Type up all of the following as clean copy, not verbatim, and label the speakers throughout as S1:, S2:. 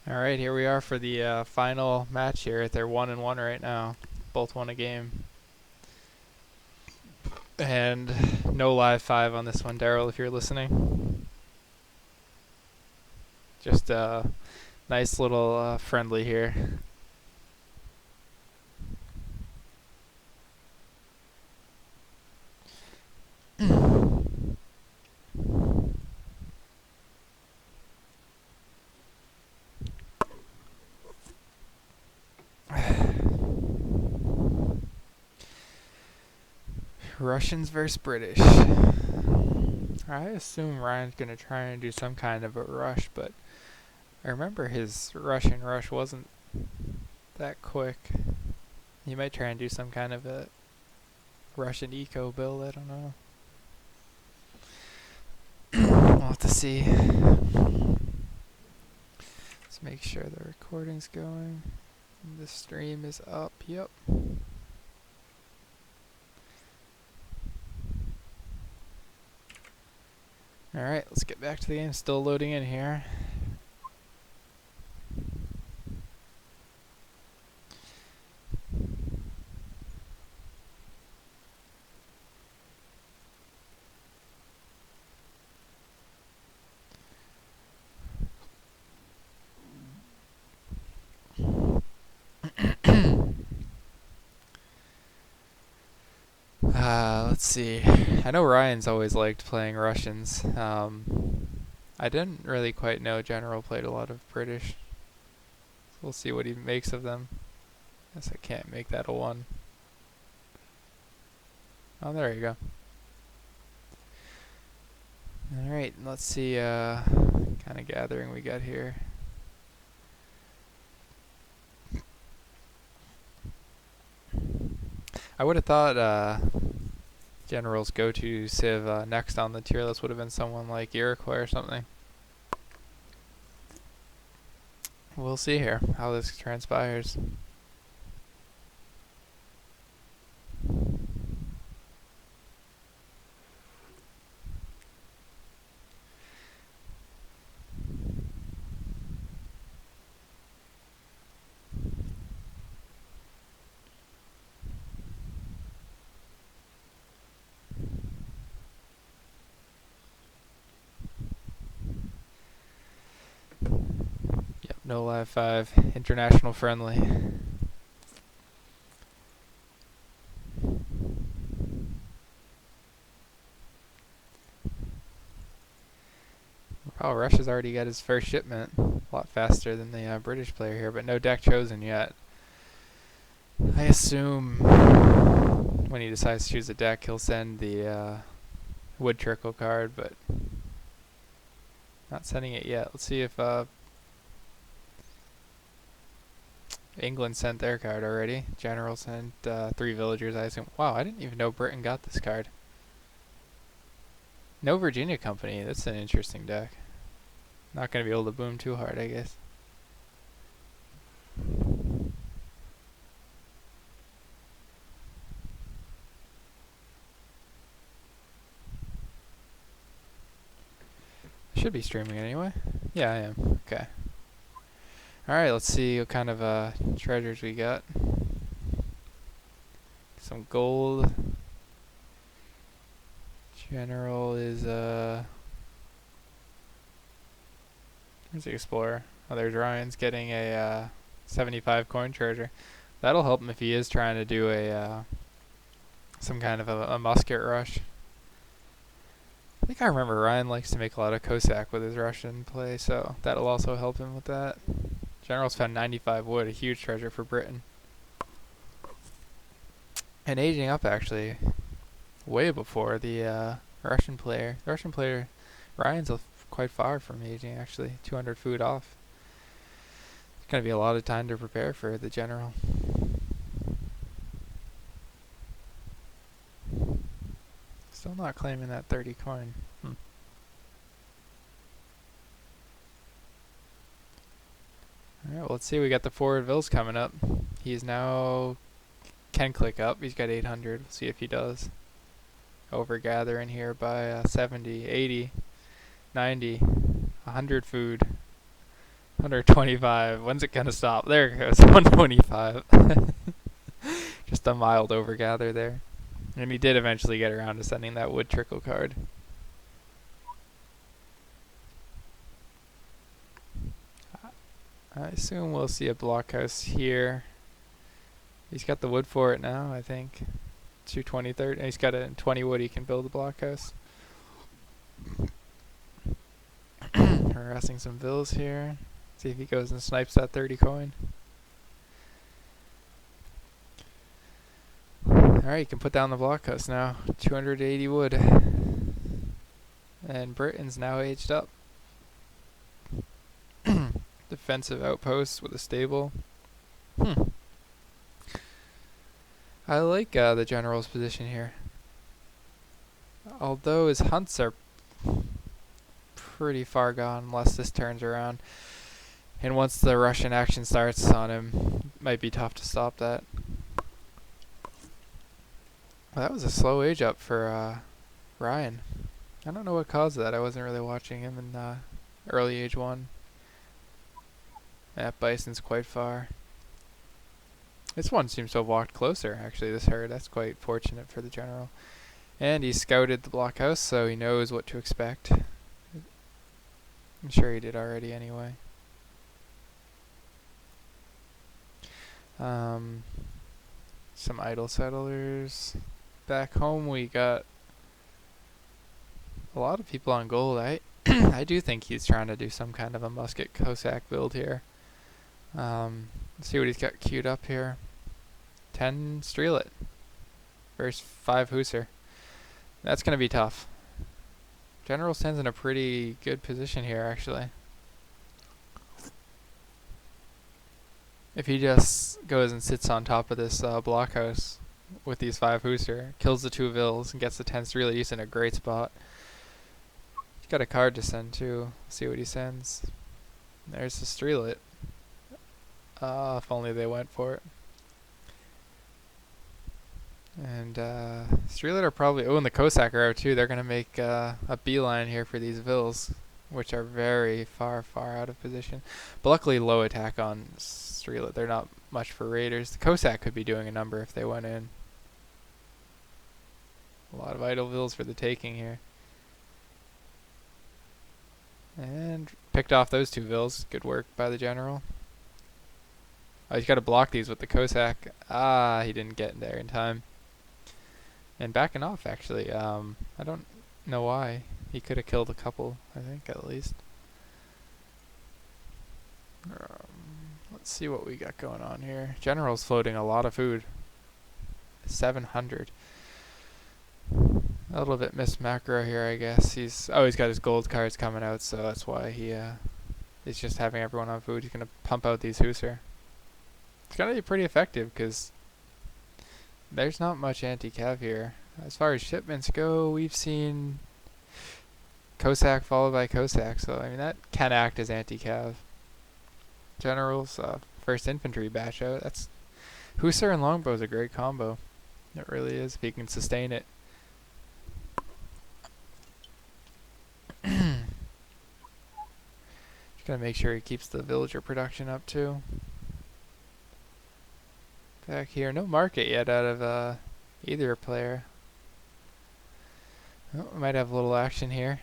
S1: All right, here we are for the final match here. They're 1-1 right now. Both won a game. And no live 5 on this one, Daryl, if you're listening. Just a nice little friendly here. Russians versus British. I assume Ryan's going to try and do some kind of a rush, but I remember his Russian rush wasn't that quick. He might try and do some kind of a Russian eco build, I don't know. We'll have to see. Let's make sure the recording's going. The stream is up, yep. Alright, let's get back to the game. Still loading in here. Let's see. I know Ryan's always liked playing Russians. I didn't really quite know General played a lot of British. So we'll see what he makes of them. Guess I can't make that a 1. Oh, there you go. Alright, let's see kind of gathering we got here. I would have thought General's go-to Civ next on the tier list would have been someone like Iroquois or something. We'll see here how this transpires. Yep, no live 5, international friendly. Oh, Russia's already got his first shipment. A lot faster than the British player here, but no deck chosen yet. I assume when he decides to choose a deck, he'll send the Wood Trickle card, but not sending it yet. Let's see if England sent their card already. General sent 3 villagers, I assume. Wow, I didn't even know Britain got this card. No Virginia Company. That's an interesting deck. Not going to be able to boom too hard, I guess. I should be streaming it anyway. Yeah, I am. Okay. Alright, let's see what kind of treasures we got. Some gold. General is where's the explorer? Oh, there's Ryan's getting a 75 coin treasure. That'll help him if he is trying to do a some kind of a musket rush. I think I remember Ryan likes to make a lot of Cossack with his Russian play, so that'll also help him with that. General's found 95 wood, a huge treasure for Britain. And aging up actually way before the Russian player. The Russian player, Ryan's quite far from aging actually, 200 food off. It's going to be a lot of time to prepare for the General. Still not claiming that 30 coin. Alright, well, let's see. We got the forward vills coming up. He's now can click up. He's got 800. We'll see if he does. Overgather in here by 70, 80, 90, 100 food. 125. When's it gonna stop? There it goes. 125. Just a mild overgather there. And he did eventually get around to sending that wood trickle card. I assume we'll see a blockhouse here. He's got the wood for it now, I think. 220, 30. He's got a 20 wood. He can build a blockhouse. Harassing some vills here. See if he goes and snipes that 30 coin. Alright, you can put down the blockhouse now. 280 wood. And Britain's now aged up. Defensive outpost with a stable. I like the general's position here. Although his hunts are pretty far gone unless this turns around. And once the Russian action starts on him, it might be tough to stop that. Well, that was a slow age up for Ryan. I don't know what caused that. I wasn't really watching him in early age 1. That bison's quite far. This one seems to have walked closer, actually, this herd. That's quite fortunate for the general. And he scouted the blockhouse, so he knows what to expect. I'm sure he did already anyway. Some idle settlers. Back home we got a lot of people on gold. I do think he's trying to do some kind of a musket Cossack build here. Let's see what he's got queued up here. 10 Streelet versus 5 Hussar. That's going to be tough. General stands in a pretty good position here, actually. If he just goes and sits on top of this blockhouse with these 5 Hussar, kills the 2 vills, and gets the 10 Streelet, he's in a great spot. He's got a card to send too. See what he sends. There's the Streelet. If only they went for it. And Streelet are probably... Oh, and the Cossack are out too. They're going to make a beeline here for these vills, which are very far out of position. But luckily low attack on Streelet. They're not much for raiders. The Cossack could be doing a number if they went in. A lot of idle vills for the taking here. And picked off those 2 vills. Good work by the general. Oh, he's got to block these with the Cossack. He didn't get in there in time. And backing off, actually. I don't know why. He could have killed a couple, I think, at least. Let's see what we got going on here. General's floating a lot of food. 700. A little bit missed macro here, I guess. He's got his gold cards coming out, so that's why he is just having everyone on food. He's going to pump out these Hussar. It's going to be pretty effective because there's not much anti-cav here. As far as shipments go, we've seen Cossack followed by Cossack, so I mean that can act as anti-cav. Generals, first infantry bash out. That's Hussar and longbow is a great combo. It really is if he can sustain it. Just gotta make sure he keeps the villager production up too. Back here, no market yet out of either player. Oh, we might have a little action here.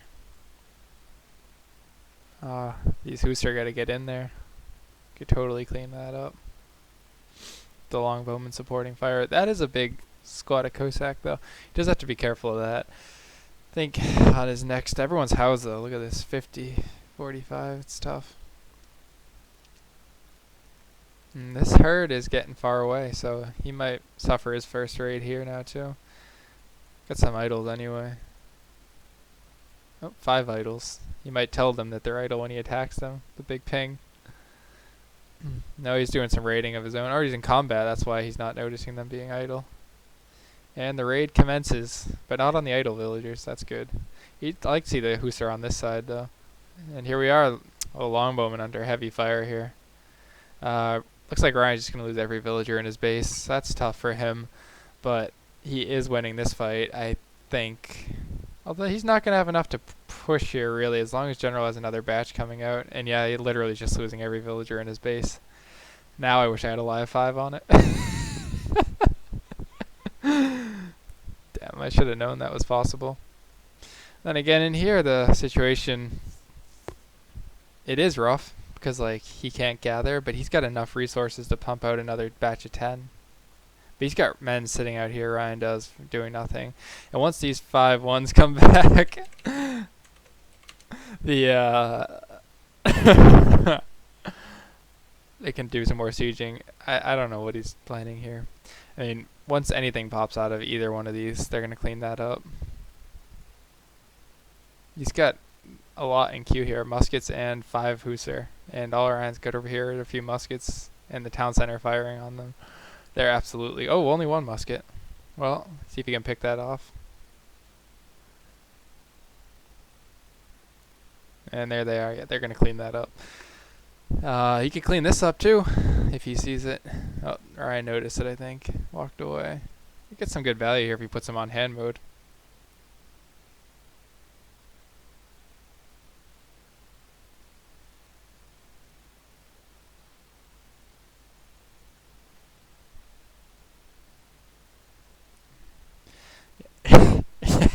S1: These Hussar gotta get in there. Could totally clean that up. The longbowman supporting fire. That is a big squad of Cossack though. He does have to be careful of that. I think on his next, everyone's housed though. Look at this, 50, 45, it's tough. And this herd is getting far away, so he might suffer his first raid here now too. Got some idols anyway. Oh, 5 idols. He might tell them that they're idle when he attacks them. The big ping. No, he's doing some raiding of his own. Or he's in combat, that's why he's not noticing them being idle. And the raid commences, but not on the idle villagers, that's good. I'd like to see the Hussar on this side though. And here we are, a longbowman under heavy fire here. Looks like Ryan's just going to lose every villager in his base. That's tough for him, but he is winning this fight, I think. Although he's not going to have enough to push here, really, as long as General has another batch coming out. And yeah, he literally just losing every villager in his base. Now I wish I had a live 5 on it. Damn, I should have known that was possible. Then again, in here, the situation, it is rough. Because, like, he can't gather, but he's got enough resources to pump out another batch of 10. But he's got men sitting out here, Ryan does, doing nothing. And once these 5-1s come back, the they can do some more sieging. I don't know what he's planning here. I mean, once anything pops out of either one of these, they're going to clean that up. He's got a lot in queue here, muskets and 5 Hussar. And all Ryan's got over here are a few muskets and the town center firing on them. They're absolutely... Oh, only 1 musket. Well, see if you can pick that off. And there they are. Yeah, they're going to clean that up. He could clean this up too, if he sees it. Oh, Ryan noticed it, I think. Walked away. You get some good value here if he puts him on hand mode.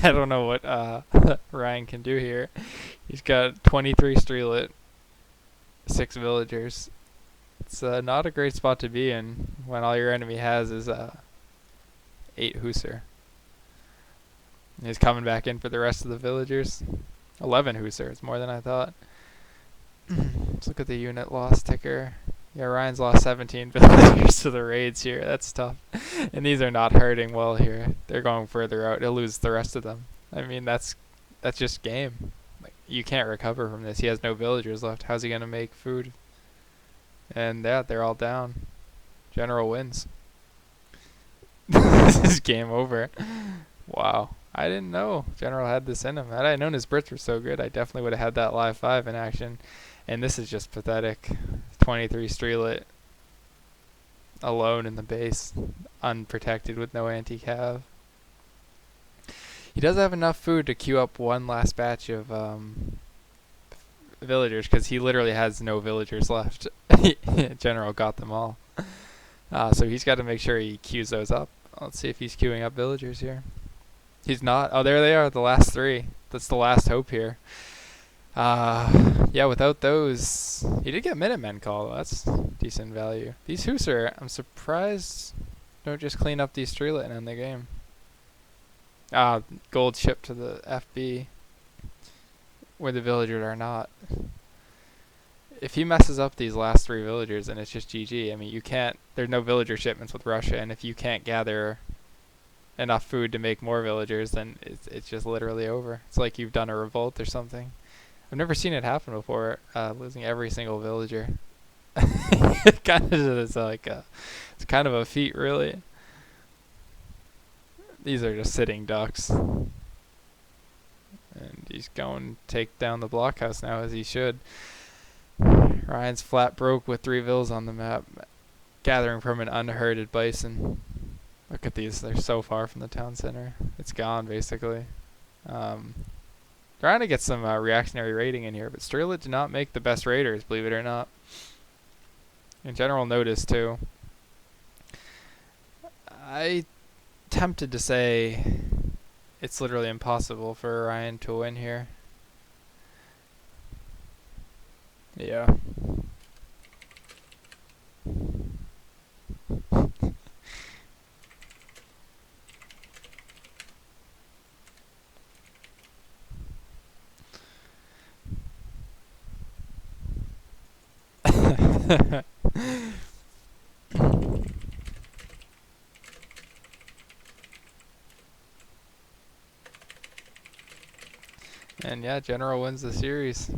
S1: I don't know what Ryan can do here. He's got 23 streetlet, 6 villagers. It's not a great spot to be in when all your enemy has is 8 Hussar. He's coming back in for the rest of the villagers. 11 Hussar. It's more than I thought. Let's look at the unit loss ticker. Yeah, Ryan's lost 17 villagers to the raids here. That's tough. And these are not hurting well here. They're going further out. He'll lose the rest of them. I mean, that's just game. Like, you can't recover from this. He has no villagers left. How's he going to make food? And yeah, they're all down. General wins. This is game over. Wow. I didn't know General had this in him. Had I known his Brits were so good, I definitely would have had that live 5 in action. And this is just pathetic. 23 streetlet alone in the base, unprotected with no anti-cav. He does have enough food to queue up one last batch of villagers, because he literally has no villagers left. General got them all. So he's got to make sure he queues those up. Let's see if he's queuing up villagers here. He's not. Oh, there they are, the last 3. That's the last hope here. Yeah, without those, he did get Minutemen call. That's decent value. These Hussar, I'm surprised don't just clean up these streetlet and end the game. Gold shipped to the FB, where the villagers are not. If he messes up these last 3 villagers, then it's just GG. I mean, you can't. There's no villager shipments with Russia, and if you can't gather enough food to make more villagers, then it's just literally over. It's like you've done a revolt or something. I've never seen it happen before, losing every single villager. It kind of is like it's kind of a feat, really. These are just sitting ducks. And he's going to take down the blockhouse now, as he should. Ryan's flat broke with 3 vills on the map, gathering from an unherded bison. Look at these, they're so far from the town center. It's gone, basically. Trying to get some reactionary raiding in here, but streetlet do not make the best raiders, believe it or not. In general notice, too. I tempted to say it's literally impossible for Ryan to win here. Yeah. And yeah, General wins the series.